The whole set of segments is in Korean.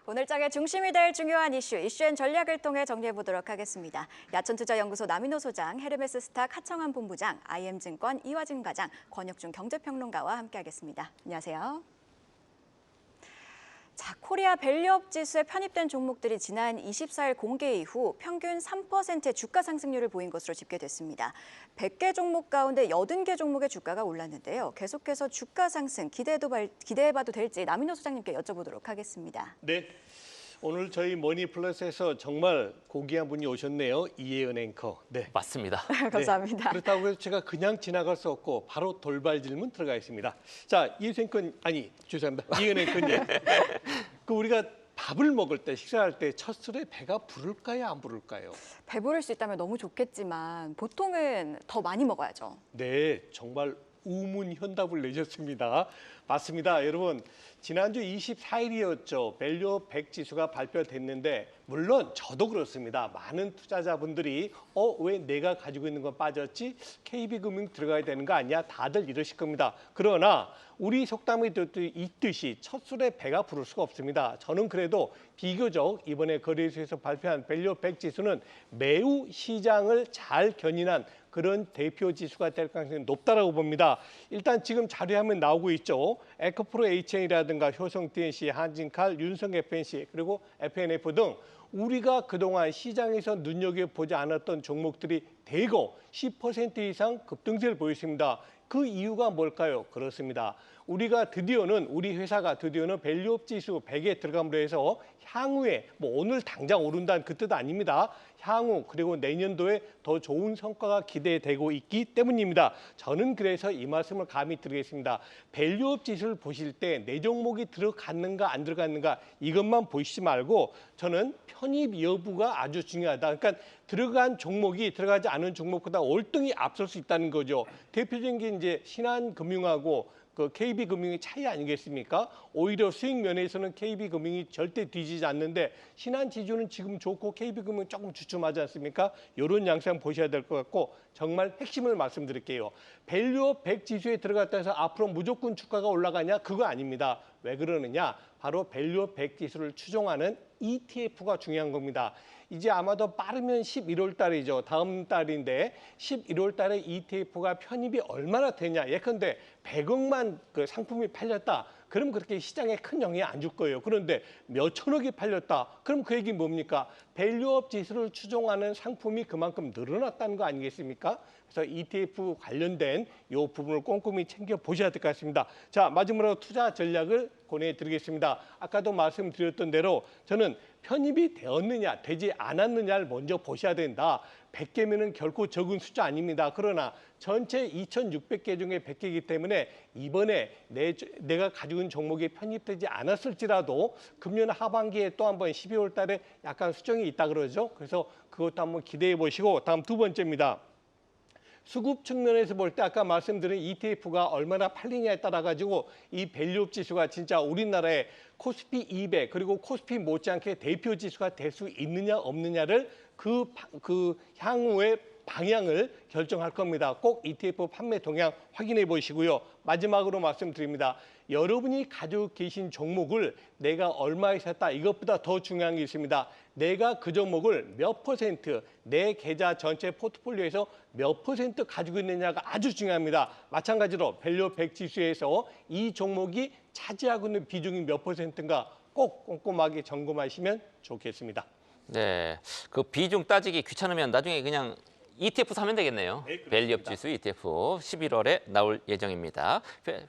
오늘 장의 중심이 될 중요한 이슈앤 전략을 통해 정리해보도록 하겠습니다. 야천투자연구소 남인호 소장, 헤르메스 스탁 하청환 본부장, IM증권 이화진 과장, 권혁준 경제평론가와 함께하겠습니다. 안녕하세요. 자, 코리아 밸류업 지수에 편입된 종목들이 지난 24일 공개 이후 평균 3%의 주가 상승률을 보인 것으로 집계됐습니다. 100개 종목 가운데 80개 종목의 주가가 올랐는데요. 계속해서 주가 상승 기대해봐도 될지 남인호 소장님께 여쭤보도록 하겠습니다. 네, 오늘 저희 머니플러스에서 정말 고귀한 분이 오셨네요. 이혜은 앵커. 네, 맞습니다. 감사합니다. 네, 그렇다고 해서 제가 그냥 지나갈 수 없고 바로 돌발 질문 들어가 있습니다. 자, 죄송합니다. 이혜은 앵커님. 우리가 밥을 먹을 때, 식사할 때 첫 술에 배가 부를까요, 안 부를까요? 배부를 수 있다면 너무 좋겠지만 보통은 더 많이 먹어야죠. 네, 정말 우문현답을 내셨습니다. 맞습니다. 여러분, 지난주 24일이었죠. 밸류업 100 지수가 발표됐는데 물론 저도 그렇습니다. 많은 투자자분들이 왜 내가 가지고 있는 건 빠졌지? KB금융 들어가야 되는 거 아니야? 다들 이러실 겁니다. 그러나 우리 속담에 있듯이 첫 술에 배가 부를 수가 없습니다. 저는 그래도 비교적 이번에 거래소에서 발표한 밸류업 100 지수는 매우 시장을 잘 견인한 그런 대표 지수가 될 가능성이 높다라고 봅니다. 일단 지금 자료화면 나오고 있죠. 에코프로 HN이라든가 효성 TNC, 한진칼, 윤성 FNC 그리고 FNF 등 우리가 그동안 시장에서 눈여겨보지 않았던 종목들이 대거 10% 이상 급등세를 보였습니다. 그 이유가 뭘까요? 그렇습니다. 우리 회사가 드디어는 밸류업 지수 100에 들어감으로 해서 향후에 오늘 당장 오른다는 그 뜻 아닙니다. 향후 그리고 내년도에 더 좋은 성과가 기대되고 있기 때문입니다. 저는 그래서 이 말씀을 감히 드리겠습니다. 밸류업 지수를 보실 때 내 종목이 들어갔는가 안 들어갔는가 이것만 보시지 말고 저는 편입 여부가 아주 중요하다. 그러니까 들어간 종목이 들어가지 않은 종목보다 월등히 앞설 수 있다는 거죠. 대표적인 게 이제 신한금융하고 KB금융의 차이 아니겠습니까? 오히려 수익 면에서는 KB금융이 절대 뒤지지 않는데 신한지주는 지금 좋고 KB금융은 조금 주춤하지 않습니까? 이런 양상 보셔야 될 것 같고 정말 핵심을 말씀드릴게요. 밸류업 100 지수에 들어갔다 해서 앞으로 무조건 주가가 올라가냐? 그거 아닙니다. 왜 그러느냐? 바로 밸류업 100 지수를 추종하는 ETF가 중요한 겁니다. 이제 아마도 빠르면 11월 달이죠. 다음 달인데 11월 달에 ETF가 편입이 얼마나 되냐. 예컨대 100억만 그 상품이 팔렸다. 그럼 그렇게 시장에 큰 영향이 안 줄 거예요. 그런데 몇 천억이 팔렸다. 그럼 그 얘기는 뭡니까? 밸류업 지수를 추종하는 상품이 그만큼 늘어났다는 거 아니겠습니까? 그래서 ETF 관련된 이 부분을 꼼꼼히 챙겨보셔야 될 것 같습니다. 자, 마지막으로 투자 전략을 권해드리겠습니다. 아까도 말씀드렸던 대로 저는 편입이 되었느냐, 되지 않았느냐를 먼저 보셔야 된다. 100개면은 결코 적은 숫자 아닙니다. 그러나 전체 2,600개 중에 100개이기 때문에 이번에 내가 가지고 있는 종목이 편입되지 않았을지라도 금년 하반기에 또 한번 12월 달에 약간 수정이 있다 그러죠. 그래서 그것도 한번 기대해 보시고 다음 두 번째입니다. 수급 측면에서 볼 때 아까 말씀드린 ETF가 얼마나 팔리냐에 따라 가지고 이 밸류업 지수가 진짜 우리나라의 코스피 200 그리고 코스피 못지않게 대표 지수가 될 수 있느냐 없느냐를 그 향후의 방향을 결정할 겁니다. 꼭 ETF 판매 동향 확인해 보시고요. 마지막으로 말씀드립니다. 여러분이 가지고 계신 종목을 내가 얼마에 샀다 이것보다 더 중요한 게 있습니다. 내가 그 종목을 몇 퍼센트 내 계좌 전체 포트폴리오에서 몇 퍼센트 가지고 있느냐가 아주 중요합니다. 마찬가지로 밸류업 100 지수에서 이 종목이 차지하고 있는 비중이 몇 퍼센트인가 꼭 꼼꼼하게 점검하시면 좋겠습니다. 네, 그 비중 따지기 귀찮으면 나중에 그냥 ETF 사면 되겠네요. 네, 밸류업 지수 ETF 11월에 나올 예정입니다.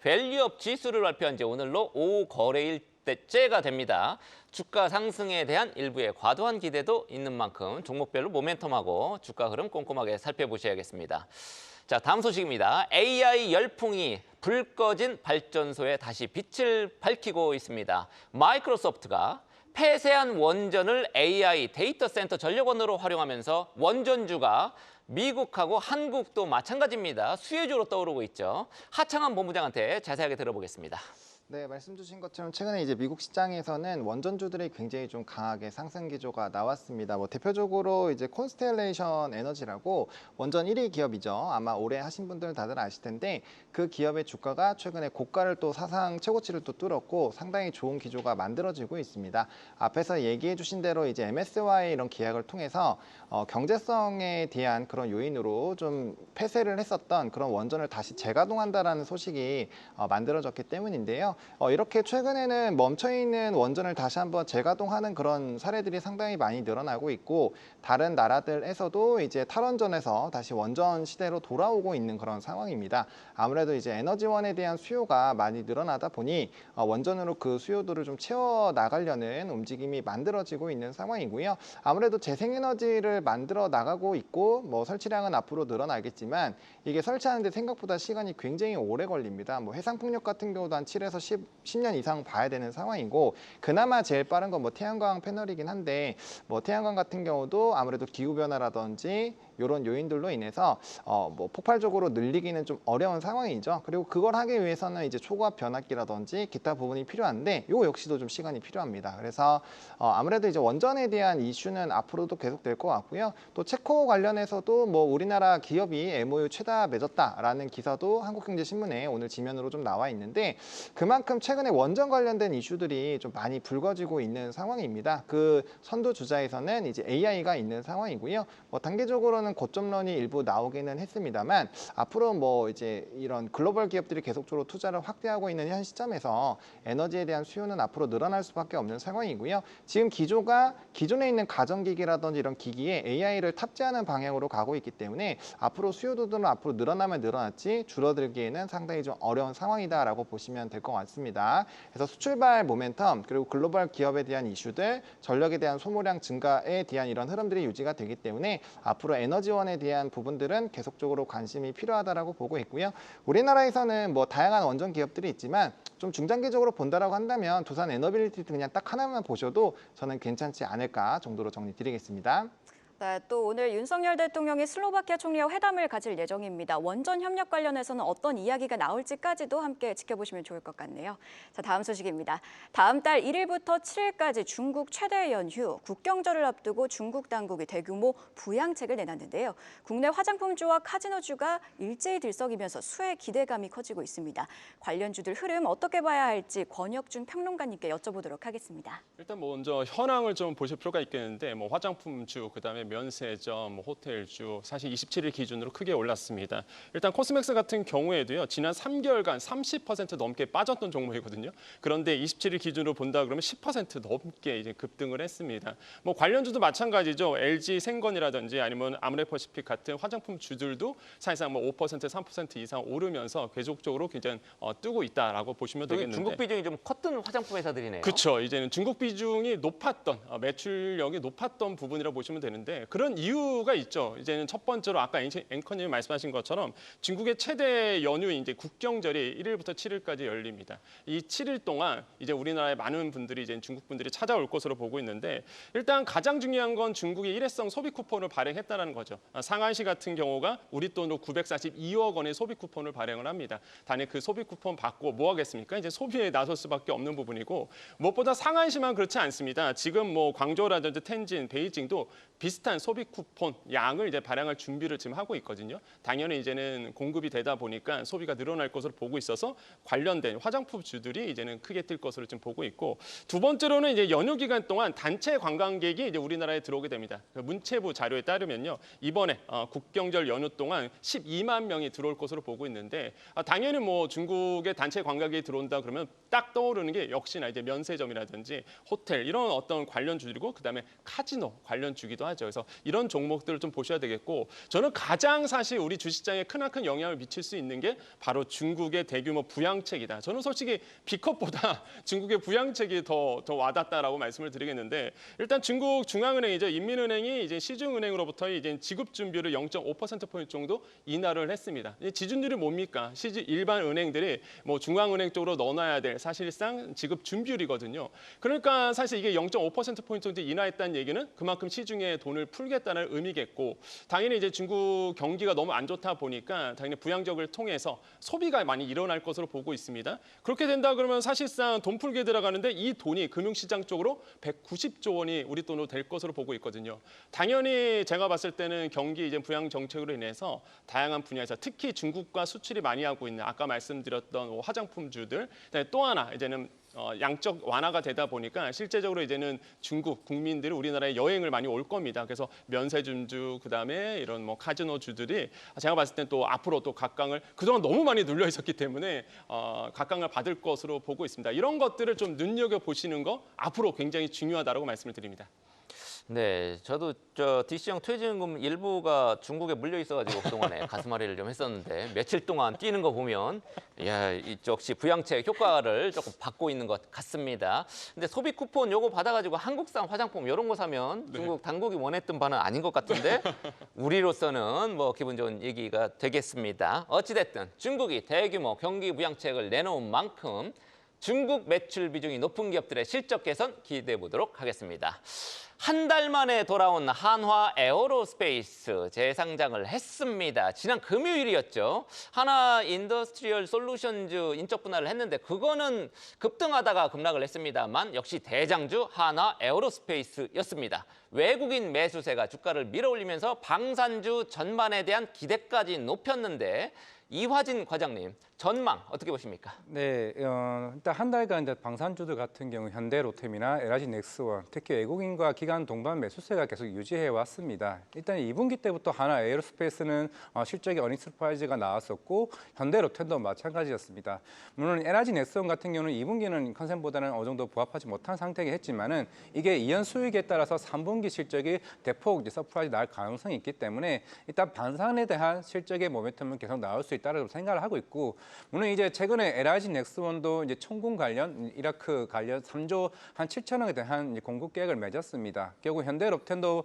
밸류업 지수를 발표한 지 오늘로 5거래일째가 됩니다. 주가 상승에 대한 일부의 과도한 기대도 있는 만큼 종목별로 모멘텀하고 주가 흐름 꼼꼼하게 살펴보셔야겠습니다. 자, 다음 소식입니다. AI 열풍이 불 꺼진 발전소에 다시 빛을 밝히고 있습니다. 마이크로소프트가 폐쇄한 원전을 AI 데이터 센터 전력원으로 활용하면서 원전주가 미국하고 한국도 마찬가지입니다. 수혜주로 떠오르고 있죠. 하창환 본부장한테 자세하게 들어보겠습니다. 네, 말씀 주신 것처럼 최근에 이제 미국 시장에서는 원전주들이 굉장히 좀 강하게 상승 기조가 나왔습니다. 뭐 대표적으로 이제 콘스텔레이션 에너지라고 원전 1위 기업이죠. 아마 오래 하신 분들은 다들 아실 텐데 그 기업의 주가가 최근에 고가를 또 사상 최고치를 또 뚫었고 상당히 좋은 기조가 만들어지고 있습니다. 앞에서 얘기해 주신 대로 이제 MS와의 이런 계약을 통해서 경제성에 대한 그런 요인으로 좀 폐쇄를 했었던 그런 원전을 다시 재가동한다라는 소식이 만들어졌기 때문인데요. 이렇게 최근에는 멈춰있는 원전을 다시 한번 재가동하는 그런 사례들이 상당히 많이 늘어나고 있고 다른 나라들에서도 이제 탈원전에서 다시 원전 시대로 돌아오고 있는 그런 상황입니다. 아무래도 이제 에너지원에 대한 수요가 많이 늘어나다 보니 원전으로 그 수요도를 좀 채워 나가려는 움직임이 만들어지고 있는 상황이고요. 아무래도 재생에너지를 만들어 나가고 있고 뭐 설치량은 앞으로 늘어나겠지만 이게 설치하는데 생각보다 시간이 굉장히 오래 걸립니다. 뭐 해상풍력 같은 경우도 한 7에서 10년 이상 봐야 되는 상황이고 그나마 제일 빠른 건 뭐 태양광 패널이긴 한데 뭐 태양광 같은 경우도 아무래도 기후 변화라든지 이런 요인들로 인해서 뭐 폭발적으로 늘리기는 좀 어려운 상황이죠. 그리고 그걸 하기 위해서는 이제 초고압 변압기라든지 기타 부분이 필요한데 이거 역시도 좀 시간이 필요합니다. 그래서 아무래도 이제 원전에 대한 이슈는 앞으로도 계속 될 것 같고요. 또 체코 관련해서도 뭐 우리나라 기업이 MOU 최다 맺었다라는 기사도 한국경제신문에 오늘 지면으로 좀 나와 있는데 그만큼 최근에 원전 관련된 이슈들이 좀 많이 불거지고 있는 상황입니다. 그 선두 주자에서는 이제 AI가 있는 상황이고요. 뭐 단계적으로는 고점론이 일부 나오기는 했습니다만 앞으로 뭐 이제 이런 글로벌 기업들이 계속적으로 투자를 확대하고 있는 현 시점에서 에너지에 대한 수요는 앞으로 늘어날 수밖에 없는 상황이고요. 지금 기조가 기존에 있는 가전기기라든지 이런 기기에 AI를 탑재하는 방향으로 가고 있기 때문에 앞으로 수요도들은 앞으로 늘어나면 늘어났지 줄어들기에는 상당히 좀 어려운 상황이다라고 보시면 될 것 같습니다. 그래서 수출발 모멘텀 그리고 글로벌 기업에 대한 이슈들, 전력에 대한 소모량 증가에 대한 이런 흐름들이 유지가 되기 때문에 앞으로 에너지원에 대한 부분들은 계속적으로 관심이 필요하다라고 보고 있고요. 우리나라에서는 뭐 다양한 원전 기업들이 있지만 좀 중장기적으로 본다라고 한다면 두산 에너빌리티 그냥 딱 하나만 보셔도 저는 괜찮지 않을까 정도로 정리드리겠습니다. 네, 또 오늘 윤석열 대통령이 슬로바키아 총리와 회담을 가질 예정입니다. 원전 협력 관련해서는 어떤 이야기가 나올지까지도 함께 지켜보시면 좋을 것 같네요. 자, 다음 소식입니다. 다음 달 1일부터 7일까지 중국 최대 연휴, 국경절을 앞두고 중국 당국이 대규모 부양책을 내놨는데요. 국내 화장품주와 카지노주가 일제히 들썩이면서 수혜 기대감이 커지고 있습니다. 관련주들 흐름 어떻게 봐야 할지 권혁준 평론가님께 여쭤보도록 하겠습니다. 일단 먼저 현황을 좀 보실 필요가 있겠는데 뭐 화장품주, 그다음에 면세점, 호텔주 사실 27일 기준으로 크게 올랐습니다. 일단 코스맥스 같은 경우에도요. 지난 3개월간 30% 넘게 빠졌던 종목이거든요. 그런데 27일 기준으로 본다 그러면 10% 넘게 이제 급등을 했습니다. 뭐 관련주도 마찬가지죠. LG 생건이라든지 아니면 아모레퍼시픽 같은 화장품 주들도 사실상 뭐 5%, 3% 이상 오르면서 계속적으로 굉장히 뜨고 있다라고 보시면 되겠는데. 중국 비중이 좀 컸던 화장품 회사들이네요. 그렇죠. 이제는 중국 비중이 높았던 매출력이 높았던 부분이라고 보시면 되는데 그런 이유가 있죠. 이제는 첫 번째로 아까 앵커님이 말씀하신 것처럼 중국의 최대 연휴인 이제 국경절이 1일부터 7일까지 열립니다. 이 7일 동안 이제 우리나라의 많은 분들이 이제 중국 분들이 찾아올 것으로 보고 있는데 일단 가장 중요한 건 중국이 일회성 소비 쿠폰을 발행했다는 거죠. 상하이시 같은 경우가 우리 돈으로 942억 원의 소비 쿠폰을 발행을 합니다. 단일 그 소비 쿠폰 받고 뭐 하겠습니까? 이제 소비에 나설 수밖에 없는 부분이고 무엇보다 상하이시만 그렇지 않습니다. 지금 뭐 광저우라든지 텐진, 베이징도 비슷한 소비 쿠폰 양을 이제 발행할 준비를 지금 하고 있거든요. 당연히 이제는 공급이 되다 보니까 소비가 늘어날 것으로 보고 있어서 관련된 화장품주들이 이제는 크게 뛸 것으로 지금 보고 있고 두 번째로는 이제 연휴 기간 동안 단체 관광객이 이제 우리나라에 들어오게 됩니다. 문체부 자료에 따르면요. 이번에 국경절 연휴 동안 12만 명이 들어올 것으로 보고 있는데 당연히 뭐 중국의 단체 관광객이 들어온다 그러면 딱 떠오르는 게 역시나 이제 면세점이라든지 호텔 이런 어떤 관련주들이고 그다음에 카지노 관련주기도 하죠. 그래서 이런 종목들을 좀 보셔야 되겠고 저는 가장 사실 우리 주식시장에 크나큰 영향을 미칠 수 있는 게 바로 중국의 대규모 부양책이다. 저는 솔직히 B컵보다 중국의 부양책이 더 와닿다라고 말씀을 드리겠는데 일단 중국 중앙은행이죠. 인민은행이 이제 시중은행으로부터 이제 지급 준비를 0.5%포인트 정도 인하를 했습니다. 지준율이 뭡니까? 일반 은행들이 뭐 중앙은행 쪽으로 넣어놔야 될 사실상 지급 준비율이거든요. 그러니까 사실 이게 0.5%포인트 정도 인하했다는 얘기는 그만큼 시중에 돈을 짐을 풀겠다는 의미겠고 당연히 이제 중국 경기가 너무 안 좋다 보니까 당연히 부양적을 통해서 소비가 많이 일어날 것으로 보고 있습니다. 그렇게 된다 그러면 사실상 돈 풀게 들어가는데 이 돈이 금융시장 쪽으로 190조 원이 우리 돈으로 될 것으로 보고 있거든요. 당연히 제가 봤을 때는 경기 이제 부양 정책으로 인해서 다양한 분야에서 특히 중국과 수출이 많이 하고 있는 아까 말씀드렸던 화장품주들 또 하나 이제는 양적 완화가 되다 보니까 실제적으로 이제는 중국 국민들이 우리나라에 여행을 많이 올 겁니다. 그래서 면세점주 그다음에 이런 뭐 카지노주들이 제가 봤을 땐 또 앞으로 또 각광을 그동안 너무 많이 눌려 있었기 때문에 각광을 받을 것으로 보고 있습니다. 이런 것들을 좀 눈여겨 보시는 거 앞으로 굉장히 중요하다고 말씀을 드립니다. 네, 저도 DC형 퇴직금 일부가 중국에 물려 있어가지고 그동안에 가슴앓이를 좀 했었는데 며칠 동안 뛰는 거 보면 야, 역시 부양책 효과를 조금 받고 있는 것 같습니다. 근데 소비 쿠폰 요거 받아가지고 한국산 화장품 이런 거 사면 중국 당국이 원했던 바는 아닌 것 같은데 우리로서는 뭐 기분 좋은 얘기가 되겠습니다. 어찌됐든 중국이 대규모 경기 부양책을 내놓은 만큼 중국 매출 비중이 높은 기업들의 실적 개선 기대해 보도록 하겠습니다. 한 달 만에 돌아온 한화 에어로스페이스 재상장을 했습니다. 지난 금요일이었죠. 하나 인더스트리얼 솔루션즈 인적 분할을 했는데 그거는 급등하다가 급락을 했습니다만 역시 대장주 한화 에어로스페이스였습니다. 외국인 매수세가 주가를 밀어올리면서 방산주 전반에 대한 기대까지 높였는데 이화진 과장님, 전망 어떻게 보십니까? 네, 일단 한 달간 이제 방산주들 같은 경우 현대로템이나 LG 넥스원, 특히 외국인과 기관 동반 매수세가 계속 유지해 왔습니다. 일단 2분기 때부터 하나 에어로스페이스는 실적이 어닝 서프라이즈가 나왔었고 현대로템도 마찬가지였습니다. 물론 LG 넥스원 같은 경우는 2분기는 컨센보다는 어느 정도 부합하지 못한 상태이긴 했지만은 이게 이연 수익에 따라서 3분기 실적이 대폭 이제 서프라이즈 날 가능성이 있기 때문에 일단 방산에 대한 실적의 모멘텀은 계속 나올 수 있다고 생각을 하고 있고. 물론 이제 최근에 LG 넥스원도 이제 천군 관련, 이라크 관련 3조 한 7천억에 대한 공급 계획을 맺었습니다. 결국 현대롭텐도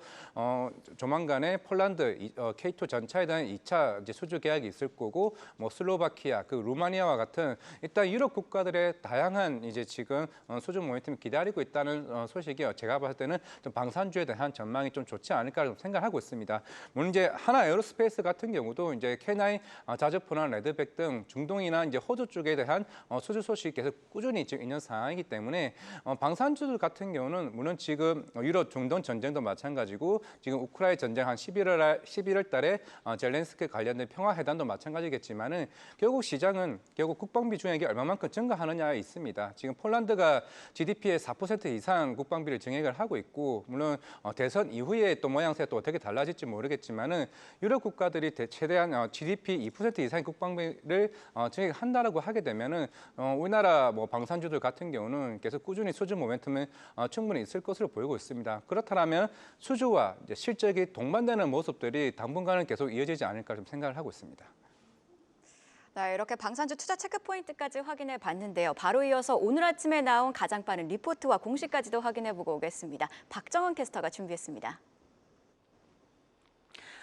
조만간에 폴란드 K2 전차에 대한 2차 이제 수주 계약이 있을 거고, 뭐 슬로바키아, 그 루마니아와 같은 일단 유럽 국가들의 다양한 이제 지금 수주 모멘텀이 기다리고 있다는 소식이 제가 봤을 때는 좀 방산주에 대한 전망이 좀 좋지 않을까 좀 생각하고 있습니다. 물론 이제 하나 에어로스페이스 같은 경우도 이제 K9 자주포나 레드백 등 중동이나 이제 호주 쪽에 대한 수주 소식이 계속 꾸준히 지금 있는 상황이기 때문에 방산주들 같은 경우는 물론 지금 유럽 중동 전쟁도 마찬가지고 지금 우크라이나 전쟁 한 11월 달에 젤렌스키 관련된 평화회담도 마찬가지겠지만은 결국 시장은 결국 국방비 중액이 얼마만큼 증가하느냐에 있습니다. 지금 폴란드가 GDP의 4% 이상 국방비를 증액을 하고 있고 물론 대선 이후에 또 모양새가 또 어떻게 달라질지 모르겠지만은 유럽 국가들이 최대한 GDP 2% 이상의 국방비를 증액한다라고 하게 되면은 우리나라 뭐 방산주들 같은 경우는 계속 꾸준히 수주 모멘텀은 충분히 있을 것으로 보이고 있습니다. 그렇다면 수주와 이제 실적이 동반되는 모습들이 당분간은 계속 이어지지 않을까 좀 생각을 하고 있습니다. 네, 이렇게 방산주 투자 체크 포인트까지 확인해 봤는데요. 바로 이어서 오늘 아침에 나온 가장 빠른 리포트와 공시까지도 확인해 보고 오겠습니다. 박정원 캐스터가 준비했습니다.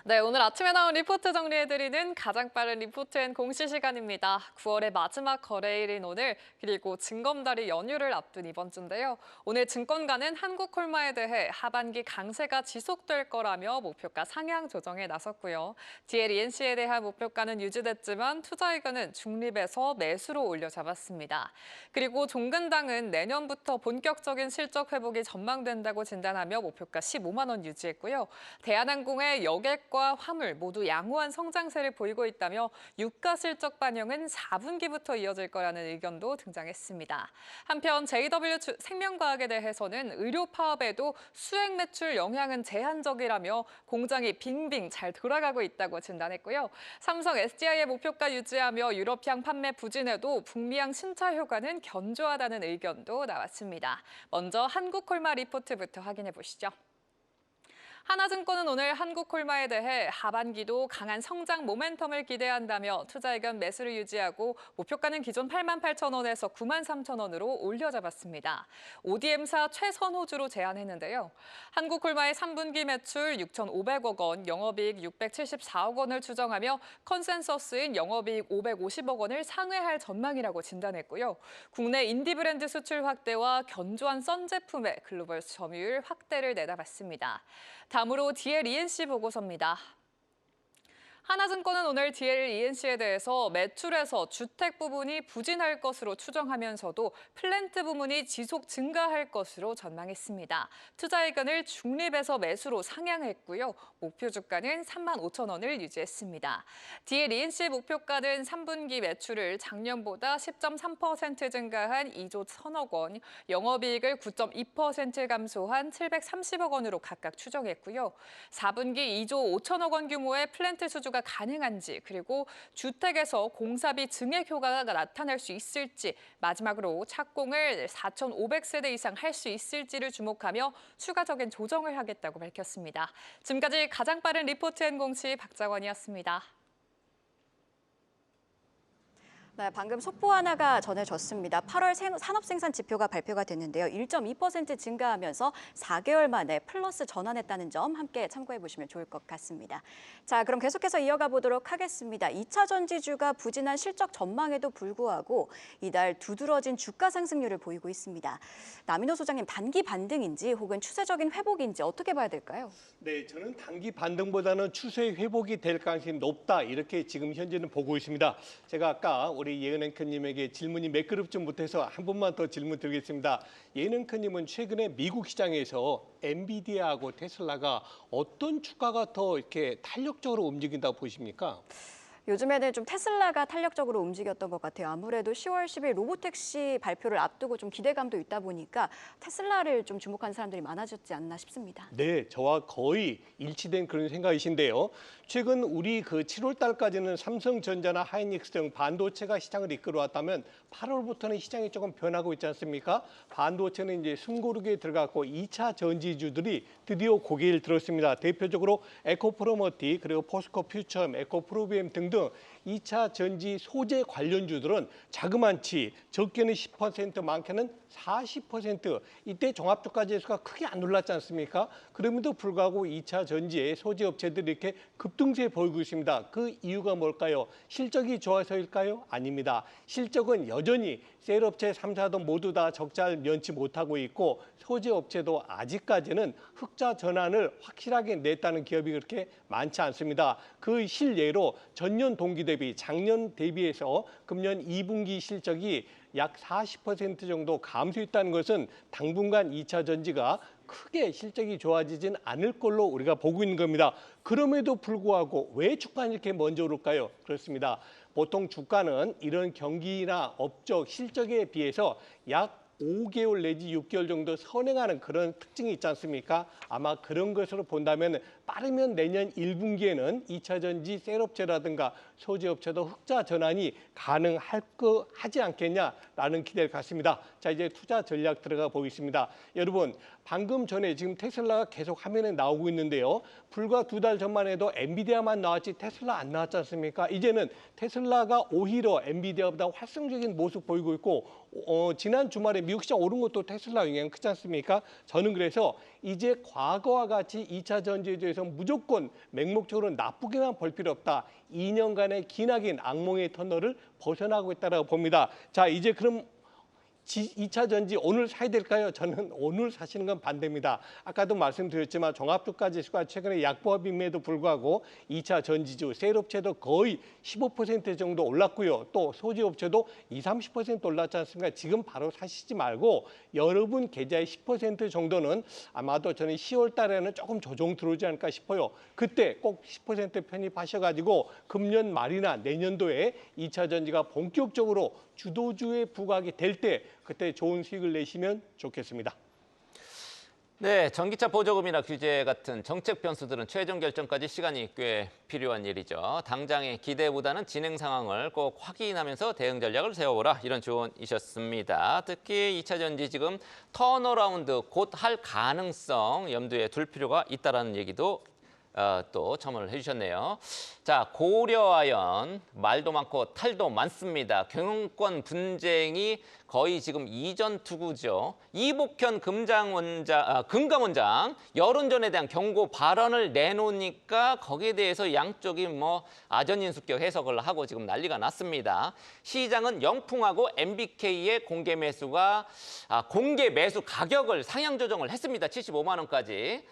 네, 오늘 아침에 나온 리포트 정리해드리는 가장 빠른 리포트 앤 공시 시간입니다. 9월의 마지막 거래일인 오늘, 그리고 증검다리 연휴를 앞둔 이번 주인데요. 오늘 증권가는 한국콜마에 대해 하반기 강세가 지속될 거라며 목표가 상향 조정에 나섰고요. DLENC에 대한 목표가는 유지됐지만 투자 의견은 중립에서 매수로 올려잡았습니다. 그리고 종근당은 내년부터 본격적인 실적 회복이 전망된다고 진단하며 목표가 15만 원 유지했고요. 대한항공의 여객 과 화물 모두 양호한 성장세를 보이고 있다며 유가 실적 반영은 4분기부터 이어질 거라는 의견도 등장했습니다. 한편 JW 생명과학에 대해서는 의료 파업에도 수액 매출 영향은 제한적이라며 공장이 빙빙 잘 돌아가고 있다고 진단했고요. 삼성 SDI의 목표가 유지하며 유럽향 판매 부진에도 북미향 신차 효과는 견조하다는 의견도 나왔습니다. 먼저 한국콜마 리포트부터 확인해 보시죠. 하나증권은 오늘 한국콜마에 대해 하반기도 강한 성장 모멘텀을 기대한다며 투자 의견 매수를 유지하고 목표가는 기존 88,000원에서 93,000원으로 올려잡았습니다. ODM사 최선호주로 제안했는데요. 한국콜마의 3분기 매출 6,500억 원, 영업이익 674억 원을 추정하며 컨센서스인 영업이익 550억 원을 상회할 전망이라고 진단했고요. 국내 인디브랜드 수출 확대와 견조한 썬 제품의 글로벌 점유율 확대를 내다봤습니다. 다음으로 DL-ENC 보고서입니다. 하나증권은 오늘 DL-ENC에 대해서 매출에서 주택 부분이 부진할 것으로 추정하면서도 플랜트 부문이 지속 증가할 것으로 전망했습니다. 투자 의견을 중립에서 매수로 상향했고요. 목표 주가는 35,000원을 유지했습니다. DL-ENC 목표가는 3분기 매출을 작년보다 10.3% 증가한 2조 1,000억 원, 영업이익을 9.2% 감소한 730억 원으로 각각 추정했고요. 4분기 2조 5천억 원 규모의 플랜트 수주가 가능한지, 그리고 주택에서 공사비 증액 효과가 나타날 수 있을지, 마지막으로 착공을 4,500세대 이상 할 수 있을지를 주목하며 추가적인 조정을 하겠다고 밝혔습니다. 지금까지 가장 빠른 리포트앤공시 박정원이었습니다. 네, 방금 속보 하나가 전해졌습니다. 8월 산업생산 지표가 발표가 됐는데요. 1.2% 증가하면서 4개월 만에 플러스 전환했다는 점 함께 참고해 보시면 좋을 것 같습니다. 자, 그럼 계속해서 이어가 보도록 하겠습니다. 2차 전지주가 부진한 실적 전망에도 불구하고 이달 두드러진 주가 상승률을 보이고 있습니다. 남인호 소장님, 단기 반등인지 혹은 추세적인 회복인지 어떻게 봐야 될까요? 네, 저는 단기 반등보다는 추세 회복이 될 가능성이 높다, 이렇게 지금 현재는 보고 있습니다. 제가 아까 우리 예은 앵커님에게 질문이 매끄럽지 못해서 한 번만 더 질문 드리겠습니다. 예은 앵커님은 최근에 미국 시장에서 엔비디아하고 테슬라가 어떤 주가가 더 이렇게 탄력적으로 움직인다고 보십니까? 요즘에는 좀 테슬라가 탄력적으로 움직였던 것 같아요. 아무래도 10월 10일 로보택시 발표를 앞두고 좀 기대감도 있다 보니까 테슬라를 좀 주목하는 사람들이 많아졌지 않나 싶습니다. 네, 저와 거의 일치된 그런 생각이신데요. 최근 우리 7월 달까지는 삼성전자나 하이닉스 등 반도체가 시장을 이끌어왔다면 8월부터는 시장이 조금 변하고 있지 않습니까? 반도체는 이제 숨고르기에 들어갔고 2차 전지주들이 드디어 고개를 들었습니다. 대표적으로 에코프로머티, 그리고 포스코 퓨처엠, 에코프로비엠 등등 2차 전지 소재 관련주들은 자그만치 적게는 10%, 많게는 40%, 이때 종합주가 지수가 크게 안 올랐지 않습니까? 그럼에도 불구하고 2차 전지의 소재 업체들이 이렇게 급등세 보이고 있습니다. 그 이유가 뭘까요? 실적이 좋아서일까요? 아닙니다. 실적은 여전히 셀업체 3사도 모두 다 적자를 면치 못하고 있고, 소재 업체도 아직까지는 흑자 전환을 확실하게 냈다는 기업이 그렇게 많지 않습니다. 그 실례로 전년 동기 대비, 작년 대비해서 금년 2분기 실적이 약 40% 정도 감소했다는 것은 당분간 2차 전지가 크게 실적이 좋아지진 않을 걸로 우리가 보고 있는 겁니다. 그럼에도 불구하고 왜 주가는 이렇게 먼저 오를까요? 그렇습니다. 보통 주가는 이런 경기나 업적, 실적에 비해서 약 5개월 내지 6개월 정도 선행하는 그런 특징이 있지 않습니까? 아마 그런 것으로 본다면 빠르면 내년 1분기에는 2차 전지 셀업체라든가 소재업체도 흑자 전환이 하지 않겠냐라는 기대를 갖습니다. 자, 이제 투자 전략 들어가 보겠습니다. 여러분, 방금 전에 지금 테슬라가 계속 화면에 나오고 있는데요. 불과 2달 전만 해도 엔비디아만 나왔지 테슬라 안 나왔지 않습니까? 이제는 테슬라가 오히려 엔비디아보다 활성적인 모습 보이고 있고, 지난 주말에 미국 시장 오른 것도 테슬라 영향 크지 않습니까? 저는 그래서 이제 과거와 같이 2차 전지에 대해서 무조건 맹목적으로 나쁘게만 볼 필요 없다. 2년간의 기나긴 악몽의 터널을 벗어나고 있다고 봅니다. 자, 이제 그럼 2차 전지 오늘 사야 될까요? 저는 오늘 사시는 건 반대입니다. 아까도 말씀드렸지만 종합주가 지수가 최근에 약보합임에도 불구하고 2차 전지주, 셀업체도 거의 15% 정도 올랐고요. 또 소재업체도 20-30% 올랐지 않습니까? 지금 바로 사시지 말고 여러분 계좌의 10% 정도는 아마도 저는 10월 달에는 조금 조정 들어오지 않을까 싶어요. 그때 꼭 10% 편입하셔가지고 금년 말이나 내년도에 2차 전지가 본격적으로 주도주에 부각이 될 때 그때 좋은 수익을 내시면 좋겠습니다. 네, 전기차 보조금이나 규제 같은 정책 변수들은 최종 결정까지 시간이 꽤 필요한 일이죠. 당장의 기대보다는 진행 상황을 꼭 확인하면서 대응 전략을 세워보라, 이런 조언이셨습니다. 특히 2차 전지 지금 턴어라운드 곧 할 가능성 염두에 둘 필요가 있다는 얘기도 또 첨언을 해주셨네요. 자, 고려아연 말도 많고 탈도 많습니다. 경영권 분쟁이 거의 지금 이전 투구죠. 이복현 금감원장 여론전에 대한 경고 발언을 내놓으니까 거기에 대해서 양쪽이 아전인수격 해석을 하고 지금 난리가 났습니다. 시장은 영풍하고 MBK의 공개 매수 가격을 상향 조정을 했습니다. 75만 원까지.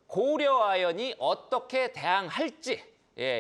고려아연이 어떻게 대항할지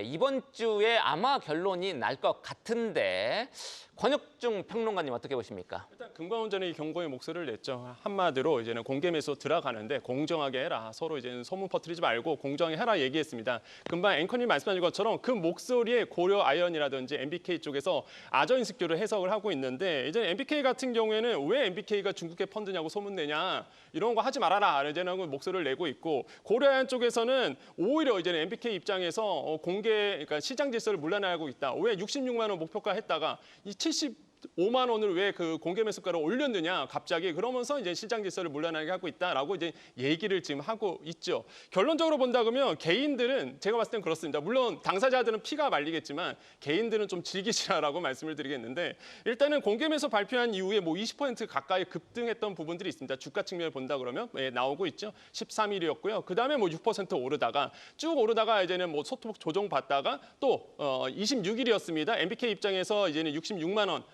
이번 주에 아마 결론이 날 것 같은데 권혁중 평론가님 어떻게 보십니까? 일단 금감원전이 경고의 목소리를 냈죠. 한마디로 이제는 공개 매수 들어가는데 공정하게 해라. 서로 이제는 소문 퍼뜨리지 말고 공정하게 해라 얘기했습니다. 금방 앵커님 말씀하신 것처럼 그 목소리에 고려아연이라든지 MBK 쪽에서 아저인식교를 해석을 하고 있는데 이제 MBK 같은 경우에는 왜 MBK가 중국계 펀드냐고 소문내냐 이런 거 하지 말아라 이제는 목소리를 내고 있고 고려아연 쪽에서는 오히려 이제는 MBK 입장에서 그러니까 시장 질서를 물러나고 있다. 왜 66만 원 목표가 했다가 이 75만 원을 왜 그 공개 매수가를 올렸느냐 갑자기 그러면서 이제 시장 질서를 물러나게 하고 있다라고 이제 얘기를 지금 하고 있죠. 결론적으로 본다 그러면 개인들은 제가 봤을 땐 그렇습니다. 물론 당사자들은 피가 말리겠지만 개인들은 좀 즐기시라라고 말씀을 드리겠는데 일단은 공개 매수 발표한 이후에 뭐 20% 가까이 급등했던 부분들이 있습니다. 주가 측면을 본다 그러면 나오고 있죠. 13일이었고요. 그다음에 뭐 6% 오르다가 쭉 오르다가 이제는 뭐 소폭 조정 받다가 또 26일이었습니다. MBK 입장에서 이제는 66만 원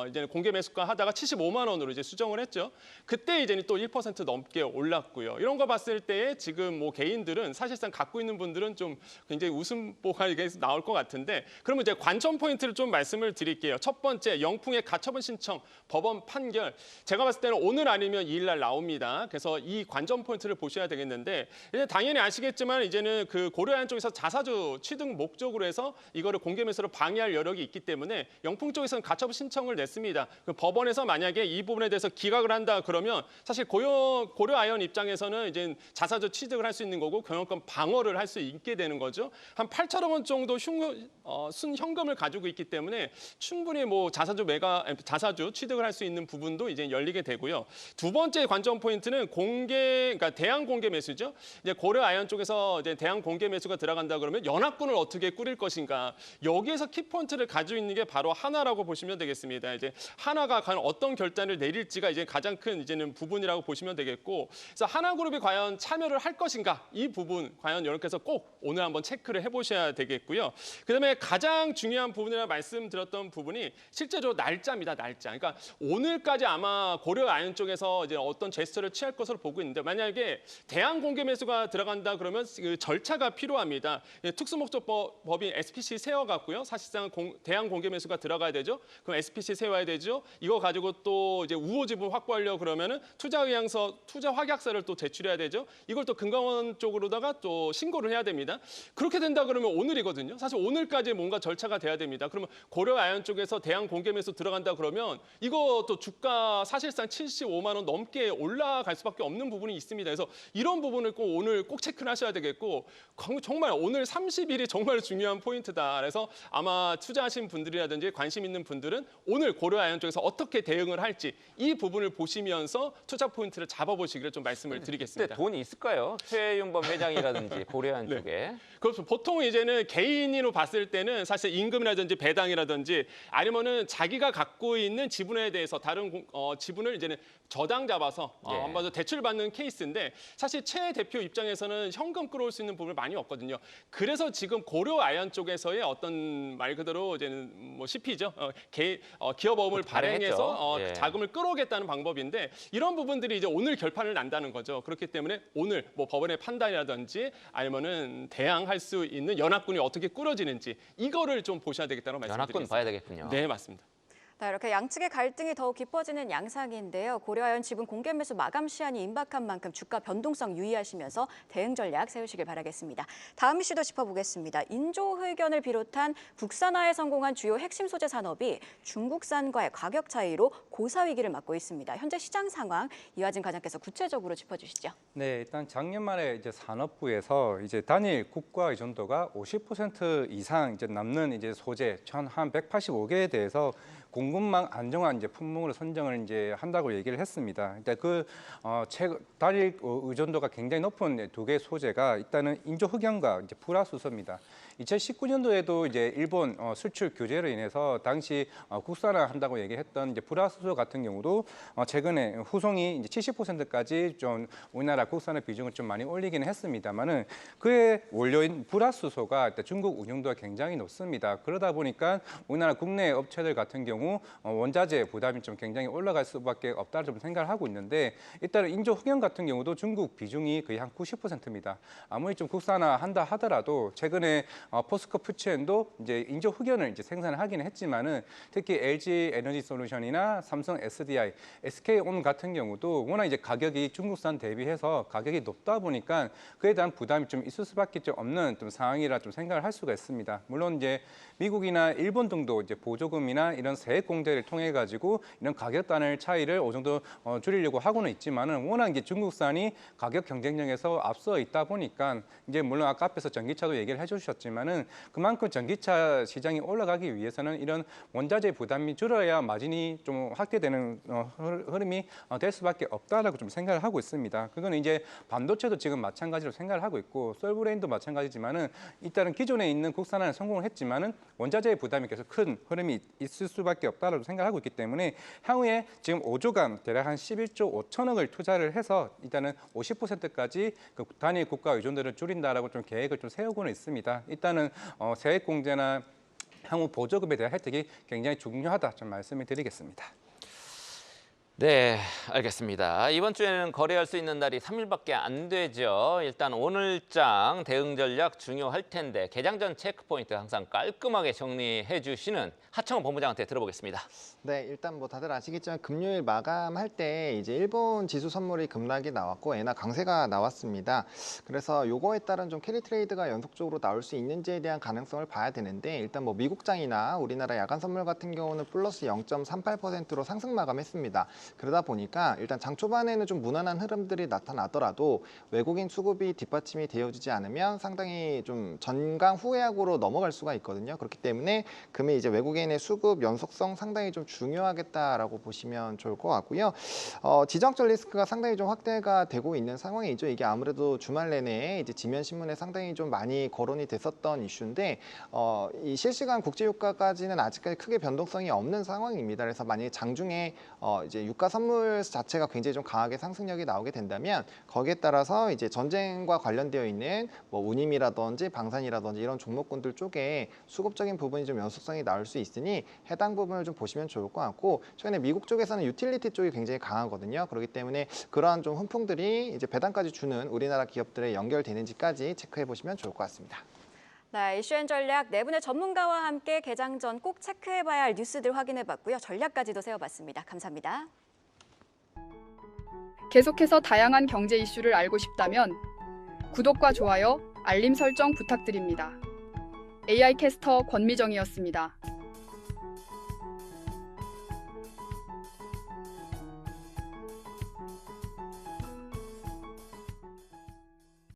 이제는 공개 매수가 하다가 75만 원으로 이제 수정을 했죠. 그때 이제는 또 1% 넘게 올랐고요. 이런 거 봤을 때 지금 뭐 개인들은 사실상 갖고 있는 분들은 좀 굉장히 웃음보가 나올 것 같은데 그러면 이제 관점 포인트를 좀 말씀을 드릴게요. 첫 번째 영풍의 가처분 신청 법원 판결 제가 봤을 때는 오늘 아니면 2일 날 나옵니다. 그래서 이 관점 포인트를 보셔야 되겠는데 이제 당연히 아시겠지만 이제는 그 고려아연 쪽에서 자사주 취득 목적으로 해서 이거를 공개 매수로 방해할 여력이 있기 때문에 영풍 쪽에서는 가처분 신청을 냈습니다. 그 법원에서 만약에 이 부분에 대해서 기각을 한다 그러면 사실 고려아연 입장에서는 이제 자사주 취득을 할 수 있는 거고 경영권 방어를 할 수 있게 되는 거죠. 한 8천억 원 정도 순현금을 가지고 있기 때문에 충분히 뭐 자사주 취득을 할 수 있는 부분도 이제 열리게 되고요. 두 번째 관점 포인트는 그러니까 대항 공개 매수죠. 이제 고려아연 쪽에서 이제 대항 공개 매수가 들어간다 그러면 연합군을 어떻게 꾸릴 것인가. 여기에서 키포인트를 가지고 있는 게 바로 하나라고 보시면 되겠습니다. 이제 하나가 과연 어떤 결단을 내릴지가 이제 가장 큰 이제는 부분이라고 보시면 되겠고, 그래서 하나그룹이 과연 참여를 할 것인가 이 부분 과연 이렇게 해서 꼭 오늘 한번 체크를 해보셔야 되겠고요. 그다음에 가장 중요한 부분이라 말씀드렸던 부분이 실제로 날짜입니다. 날짜. 그러니까 오늘까지 아마 고려아연 쪽에서 이제 어떤 제스처를 취할 것으로 보고 있는데 만약에 대항 공개 매수가 들어간다 그러면 그 절차가 필요합니다. 특수목적법인 SPC 세워갖고요. 사실상 대항 공개 매수가 들어가야 되죠. 그럼 SPC 세워야 되죠. 이거 가지고 또 이제 우호 지분 확보하려고 그러면은 투자 확약서를 또 제출해야 되죠. 이걸 또 금감원 쪽으로다가 또 신고를 해야 됩니다. 그렇게 된다 그러면 오늘이거든요. 사실 오늘까지 뭔가 절차가 돼야 됩니다. 그러면 고려아연 쪽에서 대항 공개 매수 들어간다 그러면 이거 또 주가 사실상 75만 원 넘게 올라갈 수밖에 없는 부분이 있습니다. 그래서 이런 부분을 꼭 오늘 꼭 체크를 하셔야 되겠고 정말 오늘 30일이 정말 중요한 포인트다. 그래서 아마 투자하신 분들이라든지 관심 있는 분들은 오늘 고려아연 쪽에서 어떻게 대응을 할지 이 부분을 보시면서 투자 포인트를 잡아보시기를 좀 말씀을 드리겠습니다. 근데 돈이 있을까요? 최윤범 회장이라든지 고려아연 네. 쪽에. 그렇죠. 보통 이제는 개인으로 봤을 때는 사실 임금이라든지 배당이라든지 아니면은 자기가 갖고 있는 지분에 대해서 다른 지분을 이제는 저당 잡아서 한번 대출 받는 케이스인데 사실 최 대표 입장에서는 현금 끌어올 수 있는 부분이 많이 없거든요. 그래서 지금 고려아연 쪽에서의 어떤 말 그대로 이제는 뭐 CP죠. 기업어음을 발행해서 자금을 끌어오겠다는 방법인데 이런 부분들이 이제 오늘 결판을 난다는 거죠. 그렇기 때문에 오늘 뭐 법원의 판단이라든지 아니면은 대항할 수 있는 연합군이 어떻게 꾸려지는지 이거를 좀 보셔야 되겠다는 말씀드리겠습니다. 연합군 봐야 되겠군요. 네, 맞습니다. 이렇게 양측의 갈등이 더욱 깊어지는 양상인데요. 고려아연 지분 공개 매수 마감 시한이 임박한 만큼 주가 변동성 유의하시면서 대응 전략 세우시길 바라겠습니다. 다음 이슈도 짚어보겠습니다. 인조 흑연을 비롯한 국산화에 성공한 주요 핵심 소재 산업이 중국산과의 가격 차이로 고사 위기를 맞고 있습니다. 현재 시장 상황 이화진 과장께서 구체적으로 짚어주시죠. 네, 일단 작년 말에 이제 산업부에서 이제 단일 국가 의존도가 50% 이상 이제 남는 이제 소재 한 185개에 대해서 공급망 안정화 이제 품목으로 선정을 이제 한다고 얘기를 했습니다. 일단 단일 의존도가 굉장히 높은 두 개의 소재가 일단은 인조 흑연과 이제 불화수소입니다. 2019년도에도 이제 일본 수출 규제로 인해서 당시 국산화한다고 얘기했던 이제 불화수소 같은 경우도 최근에 후송이 이제 70%까지 좀 우리나라 국산화 비중을 좀 많이 올리기는 했습니다만은 그의 원료인 불화수소가 일단 중국 운용도가 굉장히 높습니다. 그러다 보니까 우리나라 국내 업체들 같은 경우 경우 원자재 부담이 좀 굉장히 올라갈 수밖에 없다는 좀 생각을 하고 있는데 일단은 인조 흑연 같은 경우도 중국 비중이 거의 한 90%입니다. 아무리 좀 국산화한다 하더라도 최근에 포스코 퓨처엔도 이제 인조 흑연을 이제 생산을 하기는 했지만은 특히 LG 에너지 솔루션이나 삼성 SDI, SK온 같은 경우도 워낙 이제 가격이 중국산 대비해서 가격이 높다 보니까 그에 대한 부담이 좀 있을 수밖에 없는 좀 상황이라 좀 생각을 할 수가 있습니다. 물론 이제 미국이나 일본 등도 이제 보조금이나 이런 세액 공제를 통해 가지고 이런 가격 단일 차이를 어느 정도 줄이려고 하고는 있지만은 워낙 이제 중국산이 가격 경쟁력에서 앞서 있다 보니까 이제 물론 아까 앞에서 전기차도 얘기를 해주셨지만은 그만큼 전기차 시장이 올라가기 위해서는 이런 원자재 부담이 줄어야 마진이 좀 확대되는 흐름이 될 수밖에 없다라고 좀 생각을 하고 있습니다. 그건 이제 반도체도 지금 마찬가지로 생각을 하고 있고 솔브레인도 마찬가지지만은 일단은 기존에 있는 국산화에 성공을 했지만은 원자재의 부담이 계속 큰 흐름이 있을 수밖에 없다라고 생각하고 있기 때문에 향후에 지금 5조간 대략 한 11조 5천억을 투자를 해서 일단은 50%까지 그 단일 국가 의존도를 줄인다라고 좀 계획을 좀 세우고는 있습니다. 일단은 세액 공제나 향후 보조금에 대한 혜택이 굉장히 중요하다 좀 말씀을 드리겠습니다. 네, 알겠습니다. 이번 주에는 거래할 수 있는 날이 3일밖에 안 되죠. 일단 오늘장 대응 전략 중요할 텐데 개장 전 체크포인트 항상 깔끔하게 정리해 주시는 하청원 본부장한테 들어보겠습니다. 네, 일단 뭐 다들 아시겠지만 금요일 마감할 때 이제 일본 지수 선물이 급락이 나왔고 엔화 강세가 나왔습니다. 그래서 요거에 따른 좀 캐리 트레이드가 연속적으로 나올 수 있는지에 대한 가능성을 봐야 되는데 일단 뭐 미국장이나 우리나라 야간 선물 같은 경우는 플러스 0.38%로 상승 마감했습니다. 그러다 보니까 일단 장 초반에는 좀 무난한 흐름들이 나타나더라도 외국인 수급이 뒷받침이 되어지지 않으면 상당히 좀 전강 후회하고로 넘어갈 수가 있거든요. 그렇기 때문에 금일 이제 외국인의 수급 연속성 상당히 좀 중요하겠다라고 보시면 좋을 것 같고요. 지정학적 리스크가 상당히 좀 확대가 되고 있는 상황이죠. 이게 아무래도 주말 내내 이제 지면 신문에 상당히 좀 많이 거론이 됐었던 이슈인데 이 실시간 국제 유가까지는 아직까지 크게 변동성이 없는 상황입니다. 그래서 만약에 장중에 이제 유가 선물 자체가 굉장히 좀 강하게 상승력이 나오게 된다면 거기에 따라서 이제 전쟁과 관련되어 있는 뭐 운임이라든지 방산이라든지 이런 종목군들 쪽에 수급적인 부분이 좀 연속성이 나올 수 있으니 해당 부분을 좀 보시면 좋을 것 같고 최근에 미국 쪽에서는 유틸리티 쪽이 굉장히 강하거든요. 그렇기 때문에 그러한 좀 훈풍들이 이제 배당까지 주는 우리나라 기업들에 연결되는지까지 체크해 보시면 좋을 것 같습니다. 네, 이슈앤 전략 네 분의 전문가와 함께 개장 전 꼭 체크해봐야 할 뉴스들 확인해봤고요. 전략까지도 세워봤습니다. 감사합니다. 계속해서 다양한 경제 이슈를 알고 싶다면 구독과 좋아요, 알림 설정 부탁드립니다. AI 캐스터 권미정이었습니다.